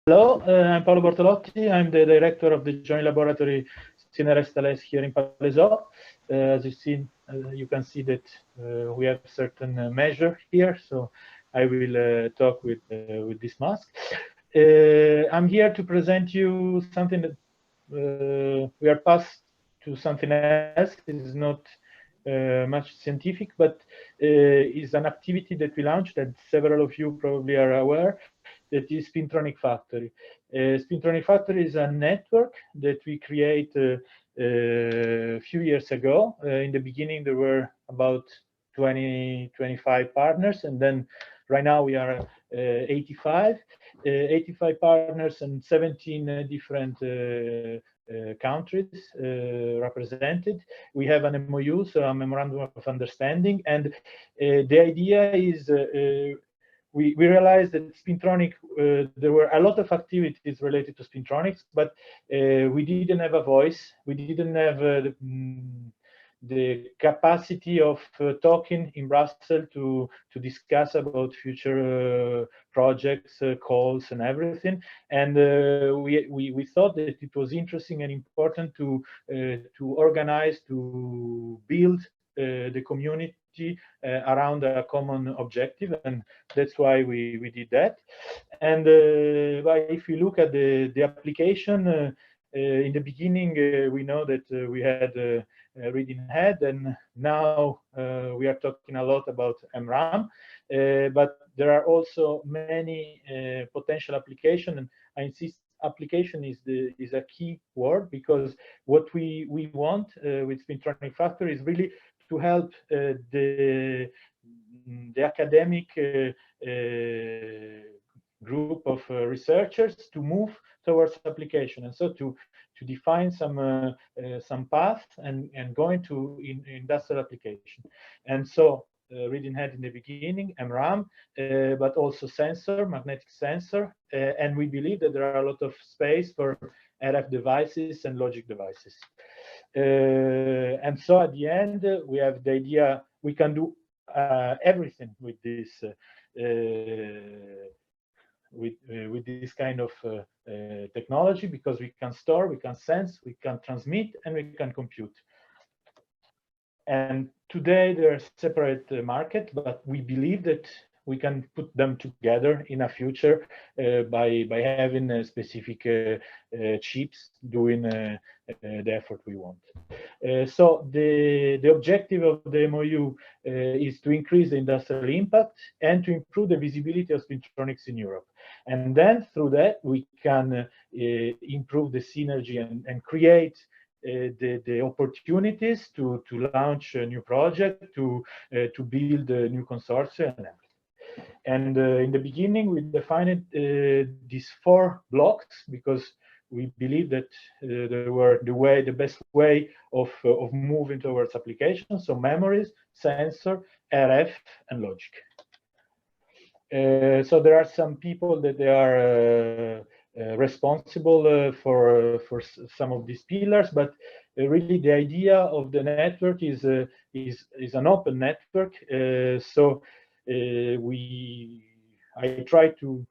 Hello, I'm Paolo Bortolotti. I'm the director of the Joint Laboratory CNRS-Thales here in Palaiseau. As you can see that we have certain measure here, so I will talk with this mask. I'm here to present you something that we are past to something else. It is not much scientific, but is an activity that we launched that several of you probably are aware, that is SpinTronicFactory. SpinTronicFactory is a network that we created a few years ago. In the beginning, there were about 25 partners, and then right now we are 85 partners and 17 different countries represented. We have an MOU, so a memorandum of understanding, and the idea is we realized that Spintronic, there were a lot of activities related to Spintronics, but we didn't have a voice. We didn't have the capacity of talking in Brussels to discuss about future projects, calls, and everything. And we thought that it was interesting and important to organize, to build the community around a common objective, and that's why we did that. And if you look at the application, in the beginning, we know that we had reading head, and now we are talking a lot about MRAM, but there are also many potential applications, and I insist application is a key word, because what we want with SpinTronicFactory is really to help the academic group of researchers to move towards application, and so to define some path and go into industrial application. And so reading head in the beginning, MRAM, but also sensor, magnetic sensor, and we believe that there are a lot of space for RF devices and logic devices. And so at the end, we have the idea we can do everything with this with this kind of technology, because we can store, we can sense, we can transmit, and we can compute. And today they're separate market, but we believe that we can put them together in a future by having specific chips doing the effort we want. So the objective of the MOU is to increase the industrial impact and to improve the visibility of Spintronics in Europe. And then through that, we can improve the synergy and create the opportunities to launch a new project, to build a new consortium, and everything. And in the beginning, we defined these 4 blocks because we believe that they were the best way of moving towards applications. So memories, sensor, RF, and logic. So there are some people that they are responsible for some of these pillars, but really the idea of the network is an open network. So I try to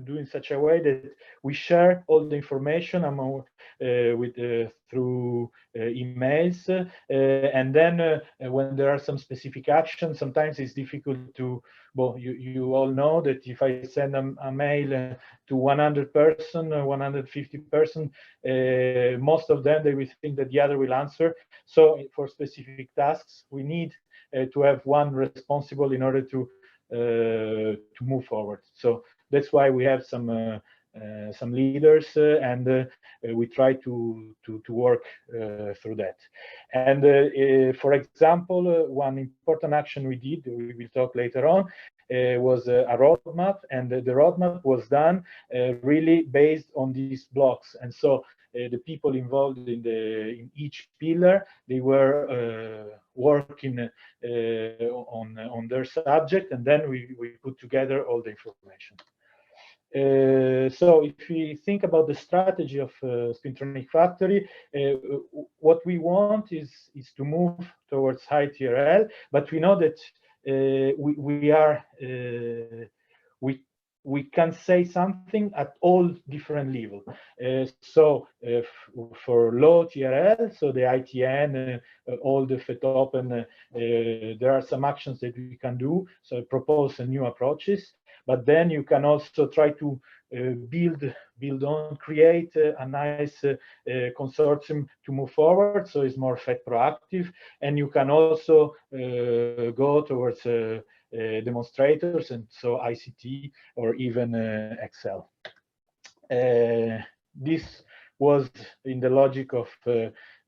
do in such a way that we share all the information among through emails, and then when there are some specific actions, sometimes it's difficult to. Well, you all know that if I send a mail to 100 person, 150 person, most of them they will think that the other will answer. So for specific tasks, we need to have one responsible in order to move forward. So that's why we have some leaders, and we try to work through that. And for example, one important action we did, we will talk later on, was a roadmap, and the roadmap was done really based on these blocks. And so the people involved in each pillar, they were working on their subject, and then we put together all the information. So if we think about the strategy of SpinTronicFactory, what we want is to move towards high TRL, but we know that we we can say something at all different levels. So for low TRL, so the ITN, all the FETOPEN, there are some actions that we can do. So propose new approaches, but then you can also try to build on, create a nice consortium to move forward. So it's more FET proactive, and you can also go towards demonstrators, and so ICT or even Excel. This was in the logic of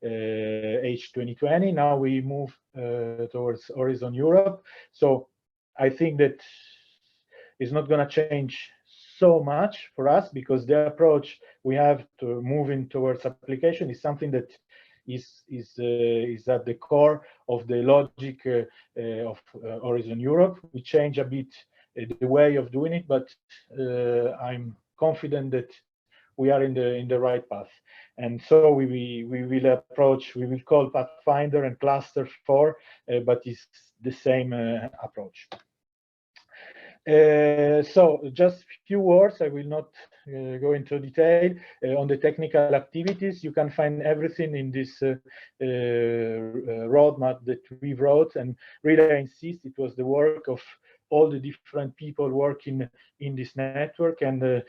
H2020. Now we move towards Horizon Europe. So I think that it's not going to change so much for us, because the approach we have to moving towards application is something that is at the core of the logic of Horizon Europe. We change a bit the way of doing it, but I'm confident that we are in the right path. And so we will approach, we will call Pathfinder and Cluster 4, but it's the same approach. So just a few words, I will not go into detail on the technical activities. You can find everything in this roadmap that we wrote, and really I insist it was the work of all the different people working in this network, and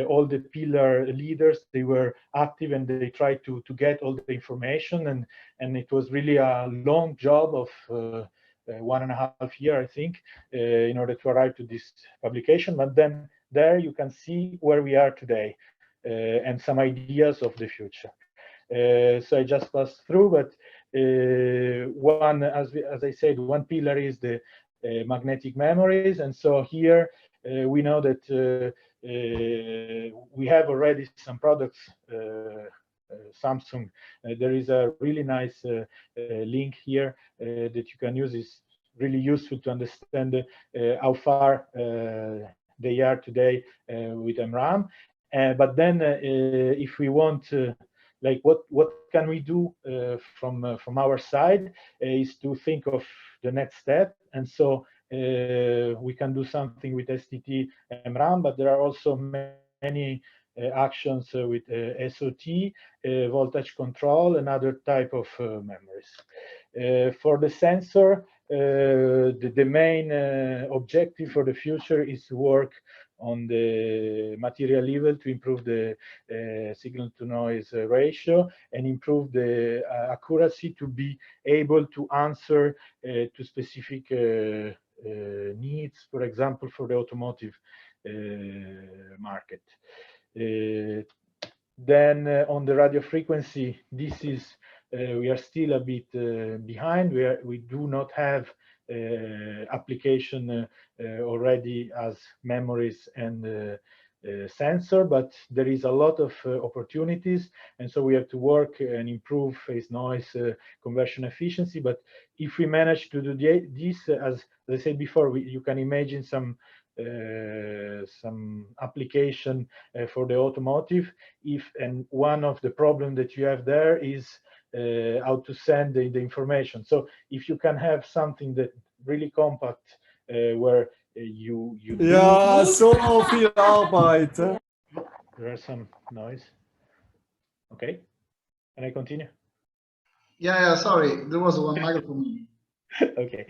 all the pillar leaders, they were active and they tried to get all the information, and it was really a long job of 1.5 years, I think, in order to arrive to this publication. But then there you can see where we are today and some ideas of the future. So I just passed through, but one, as I said, one pillar is the magnetic memories. And so here we know that we have already some products, Samsung. There is a really nice link here that you can use. It's really useful to understand how far they are today with MRAM. But then if we want like what can we do from our side is to think of the next step. And so we can do something with STT MRAM, but there are also many actions with SOT, voltage control, and other type of memories. For the sensor, the main objective for the future is to work on the material level to improve the signal-to-noise ratio and improve the accuracy to be able to answer to specific needs, for example, for the automotive market. Then on the radio frequency, this is we are still a bit behind. We do not have application already as memories and sensor, but there is a lot of opportunities, and so we have to work and improve phase noise conversion efficiency. But if we manage to do this, as I said before, you can imagine some application for the automotive. And one of the problems that you have there is how to send the information. So if you can have something that really compact, where you ja, so viel Arbeit. There are some noise. Okay, can I continue? Yeah, sorry, there was one microphone. Okay,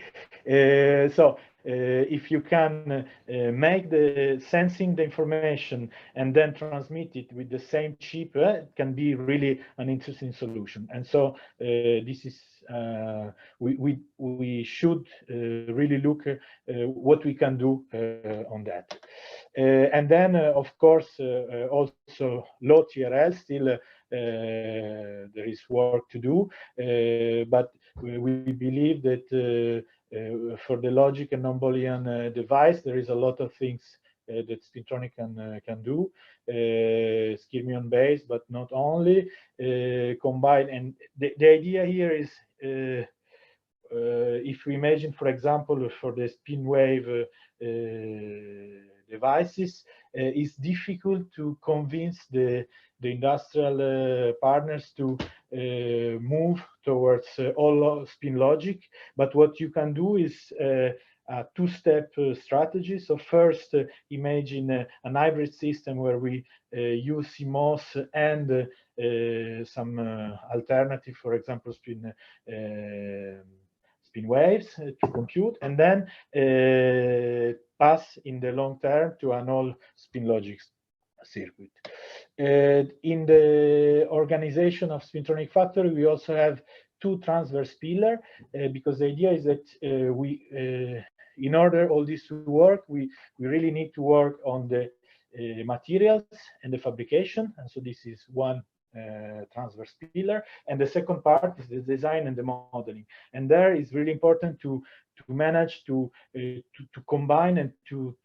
so if you can make the sensing the information and then transmit it with the same chip, it can be really an interesting solution. And so this is we should really look what we can do on that. And then of course also low TRL still there is work to do, but we believe that for the logic and non-Boolean device, there is a lot of things that Spintronic can do, skyrmion based, but not only, combine. And the idea here is if we imagine, for example, for the spin wave devices, it's difficult to convince the the industrial partners to move towards all spin logic. But what you can do is a two-step strategy. So first, imagine an hybrid system where we use CMOS and some alternative, for example, spin waves to compute, and then pass in the long term to an all spin logic circuit. In the organization of SpinTronicFactory, we also have two transverse pillars because the idea is that in order all this to work, we really need to work on the materials and the fabrication, and so this is one transverse pillar, and the second part is the design and the modeling. And there is really important to manage to combine and to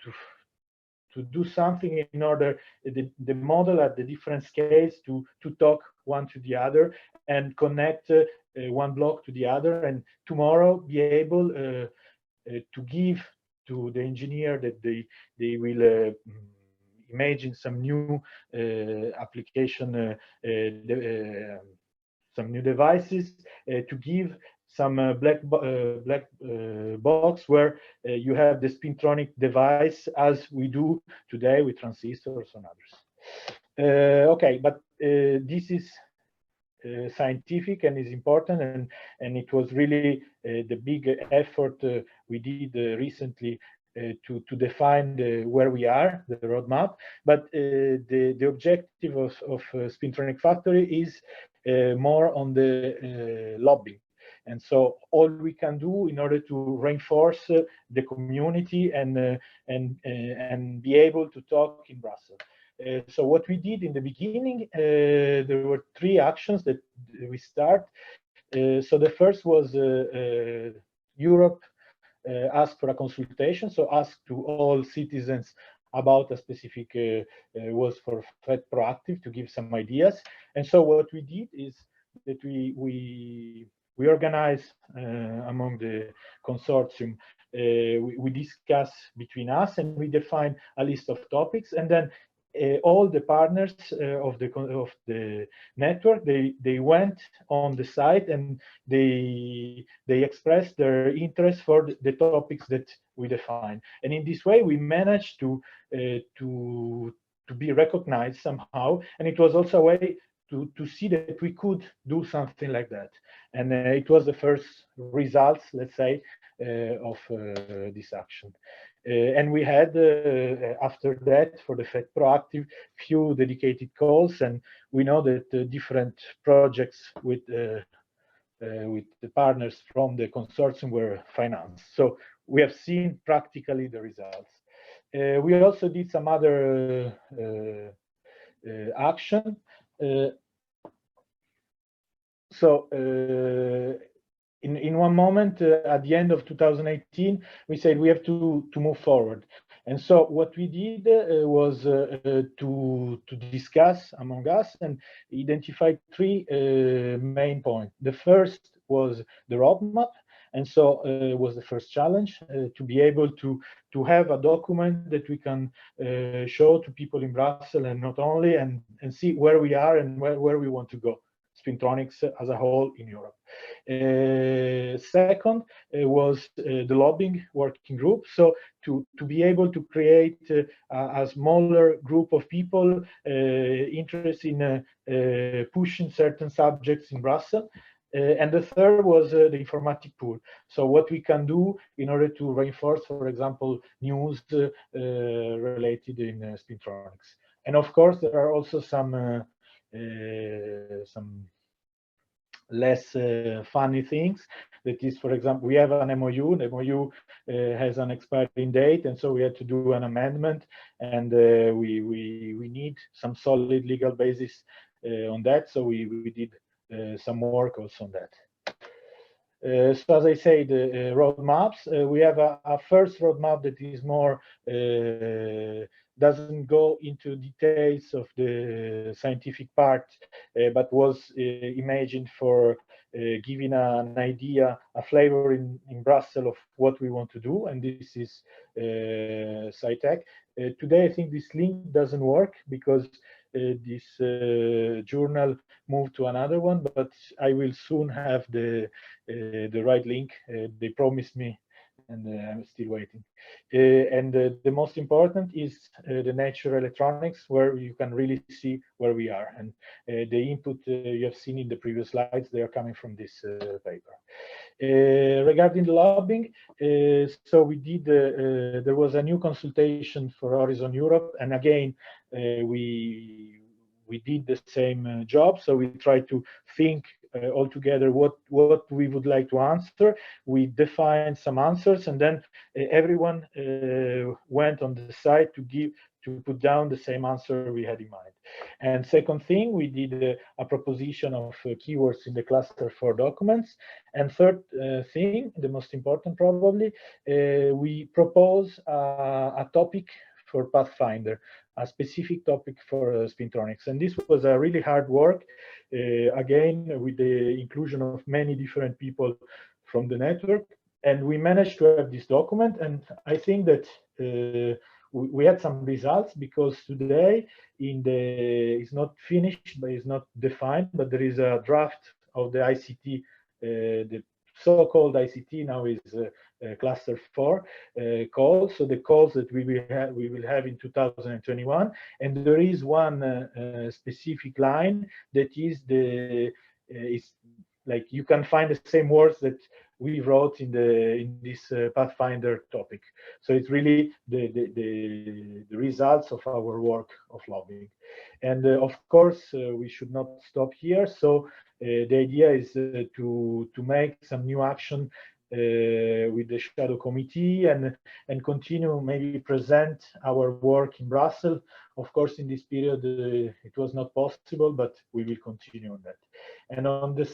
do something in order the model at the different scales to talk one to the other and connect one block to the other, and tomorrow be able to give to the engineer that they will imagine some new application, some new devices, to give some black box where you have the Spintronic device as we do today with transistors and others. Okay, but this is scientific and is important, and it was really the big effort we did recently to define where we are, the roadmap. But the objective of SpinTronicFactory is more on the lobbying. And so all we can do in order to reinforce the community and be able to talk in Brussels. So what we did in the beginning, there were three actions that we start. So the first was Europe asked for a consultation, so asked to all citizens about a specific, was for FET Proactive to give some ideas. And so what we did is that we organize among the consortium, we discuss between us, and we define a list of topics, and then all the partners of the network, they went on the site and they expressed their interest for the topics that we define. And in this way, we managed to be recognized somehow, and it was also a way to see that we could do something like that. And it was the first results, let's say, of this action. And we had, after that, for the FET Proactive, few dedicated calls, and we know that different projects with the partners from the consortium were financed. So we have seen practically the results. We also did some other action. So in one moment, at the end of 2018, we said we have to move forward. And so what we did was to discuss among us and identify three main points. The first was the roadmap. And so it was the first challenge to be able to have a document that we can show to people in Brussels and not only, and see where we are and where we want to go, Spintronics as a whole in Europe. Second was the lobbying working group. So to be able to create a smaller group of people interested in pushing certain subjects in Brussels. And the third was the informatic pool. So what we can do in order to reinforce, for example, news related in Spintronics. And of course, there are also some less funny things. That is, for example, we have an MOU. The MOU has an expiring date, and so we had to do an amendment, and we need some solid legal basis on that. So we did some work also on that. So as I say, the roadmaps, we have a first roadmap that is more, doesn't go into details of the scientific part, but was imagined for giving an idea, a flavor in Brussels of what we want to do, and this is SciTech. Today, I think this link doesn't work because this journal moved to another one, but I will soon have the right link. They promised me, and I'm still waiting. And the most important is the Nature Electronics, where you can really see where we are. And the input you have seen in the previous slides, they are coming from this paper. Regarding the lobbying, so we did, there was a new consultation for Horizon Europe, and again, we did the same job. So we tried to think all together what we would like to answer. We defined some answers, and then everyone went on the site to put down the same answer we had in mind. And second thing, we did a proposition of keywords in the cluster for documents. And third thing, the most important probably, we propose a topic for Pathfinder, a specific topic for Spintronics. And this was a really hard work, again, with the inclusion of many different people from the network. And we managed to have this document. And I think that we had some results, because today it's not finished, but it's not defined, but there is a draft of the ICT, the so-called ICT now is cluster 4 calls. So the calls that we will have in 2021, and there is one specific line that is is like you can find the same words that we wrote in this Pathfinder topic. So it's really the results of our work of lobbying. And of course, we should not stop here. So the idea is to make some new action with the shadow committee and continue, maybe present our work in Brussels. Of course, in this period, it was not possible, but we will continue on that. And on the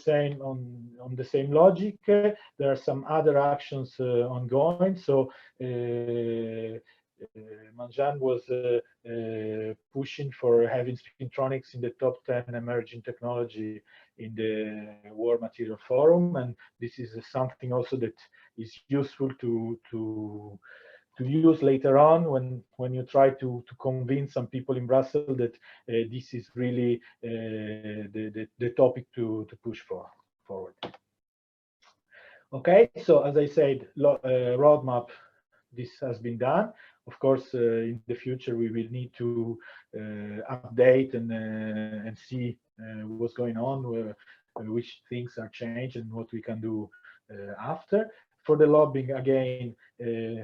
same logic, there are some other actions ongoing. So Manjan was pushing for having Spintronics in the top 10 emerging technology in the War Material Forum, and this is something also that is useful to use later on when you try to convince some people in Brussels that this is really the topic to push forward. Okay, so as I said, roadmap, this has been done. Of course, in the future, we will need to update and see what's going on, which things are changed, and what we can do after. For the lobbying, again,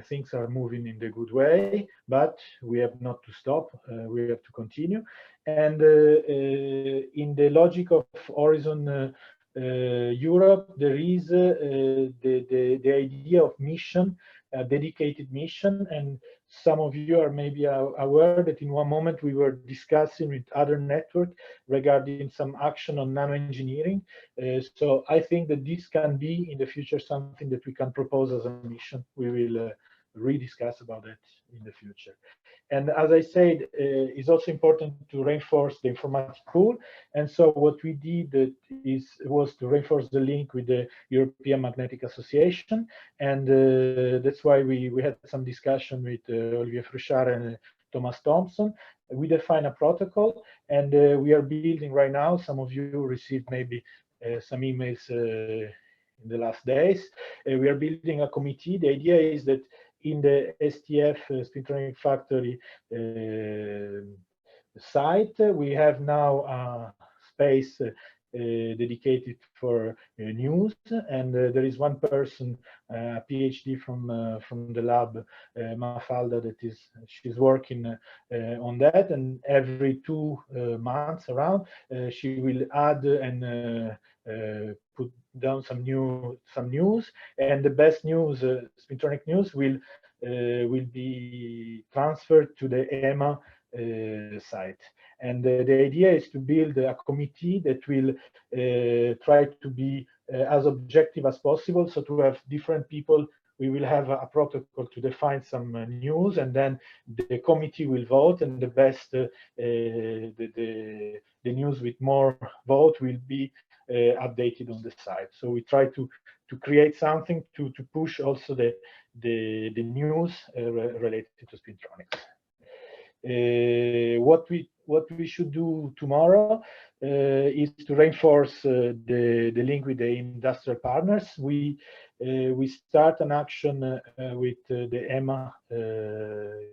things are moving in the good way, but we have not to stop. We have to continue. And in the logic of Horizon Europe, there is the idea of mission, a dedicated mission. And some of you are maybe aware that in one moment we were discussing with other network regarding some action on nanoengineering. So I think that this can be in the future something that we can propose as a mission. We will rediscuss about that in the future. And as I said, it's also important to reinforce the informatic pool. And so what we did was to reinforce the link with the European Magnetics Association. And that's why we had some discussion with Olivier Frouchard and Thomas Thompson. We define a protocol, and we are building right now. Some of you received maybe some emails in the last days. We are building a committee. The idea is that in the STF, SpinTronicFactory site, we have now a space dedicated for news, and there is one person, a PhD from the lab, Mafalda, she's working on that, and every 2 months around, she will add and put down some news, and the best news, Spintronic news, will be transferred to the EMA site. And the idea is to build a committee that will try to be as objective as possible. So to have different people, we will have a protocol to define some news, and then the committee will vote, and the best, the news with more vote will be updated on the site. So we try to create something to push also the news related to Spintronics. what we should do tomorrow is to reinforce the link with the industrial partners. We start an action with the EMA,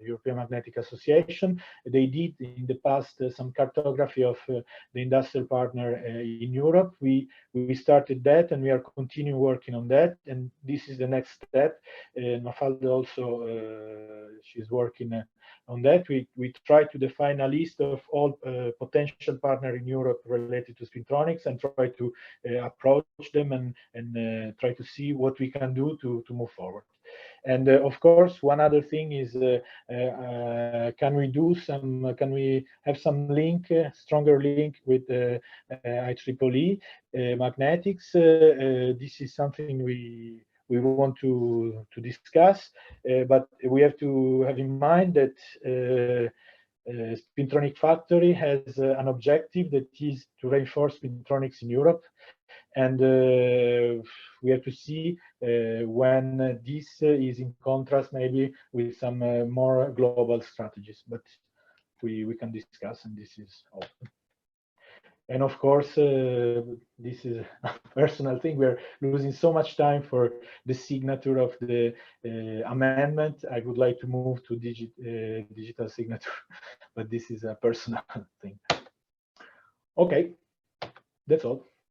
European Magnetic Association. They did in the past some cartography of the industrial partner in Europe. We started that, and we are continuing working on that. And this is the next step. Mafalda also she's working on that. We try to define a list of all potential partners in Europe related to Spintronics and try to approach them and try to see what we can do to move forward. And of course, one other thing is, can we have some link, stronger link with IEEE Magnetics? This is something we want to discuss, but we have to have in mind that SpinTronicFactory has an objective that is to reinforce Spintronics in Europe, and we have to see when this is in contrast maybe with some more global strategies, but we can discuss, and this is all. And of course, this is a personal thing. We're losing so much time for the signature of the amendment. I would like to move to digital signature, but this is a personal thing. Okay, that's all.